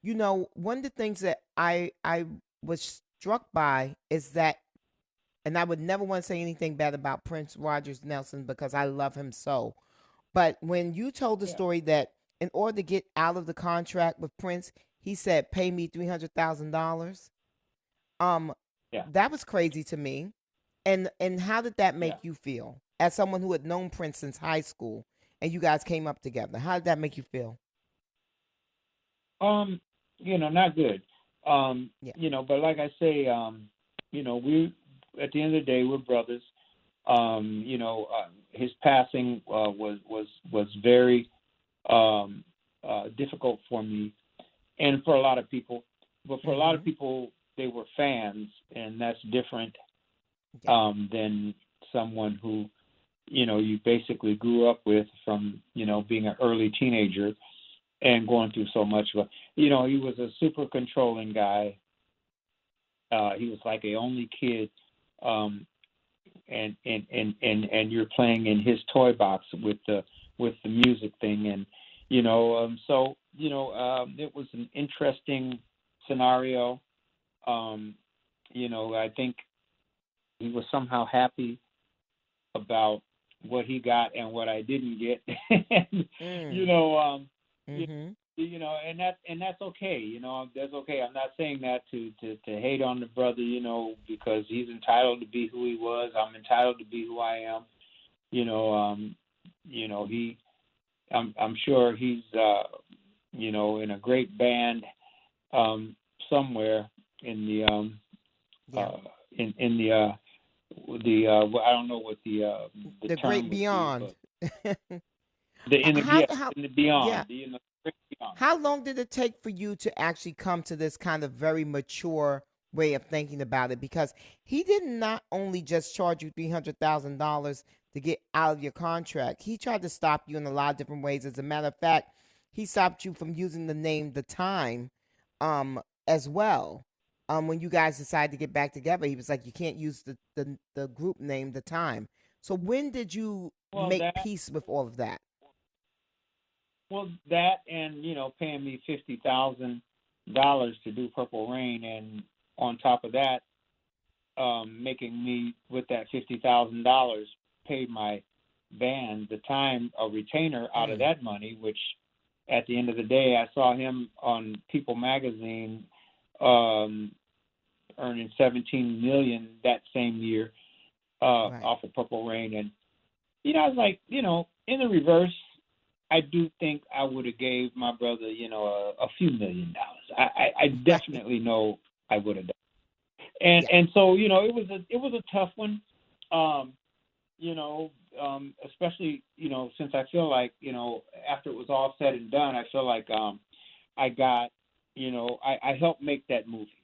one of the things that I was struck by is that, and I would never want to say anything bad about Prince Rogers Nelson because I love him so. But when you told the Yeah, story that in order to get out of the contract with Prince, he said, "Pay me $300,000." Um, yeah, that was crazy to me. And how did that yeah. make you feel as someone who had known Prince since high school, and you guys came up together? How did that make you feel? Um, not good. Yeah. But like I say, we at the end of the day we're brothers. His passing was very difficult for me and for a lot of people. But for a lot of Mm-hmm. people, they were fans, and that's different Yeah. than someone who you basically grew up with from being an early teenager and going through so much. But he was a super controlling guy. He was like a only kid, um, and you're playing in his toy box with the music thing, and it was an interesting scenario. Um, I think he was somehow happy about what he got and what I didn't get. And, you Mm. know, you, Mm-hmm. and that's okay. That's okay. I'm not saying that to hate on the brother. Because he's entitled to be who he was. I'm entitled to be who I am. You know, um, he. I'm sure he's in a great band somewhere in the Yeah. uh, in well, I don't know what the The term great would be, beyond. but the in the how yes how in the yeah. beyond, great beyond. How long did it take for you to actually come to this kind of very mature way of thinking about it? Because he did not only just charge you $300,000 to get out of your contract, he tried to stop you in a lot of different ways. As a matter of fact, he stopped you from using the name The Time as well. When you guys decided to get back together, he was like, you can't use the group name The Time. So when did you Well, make peace with all of that? that and paying me $50,000 to do Purple Rain, and on top of that, making me with that $50,000 paid my band the time a retainer out of Mm, that money, which at the end of the day I saw him on People magazine um, earning 17 million that same year right. off of Purple Rain, and I was like, in the reverse, I do think I would have gave my brother, a few $1 million. I Right. definitely know I would have done. And Yeah. and so it was a tough one, um, especially since I feel like after it was all said and done, I feel like I got I helped make that movie.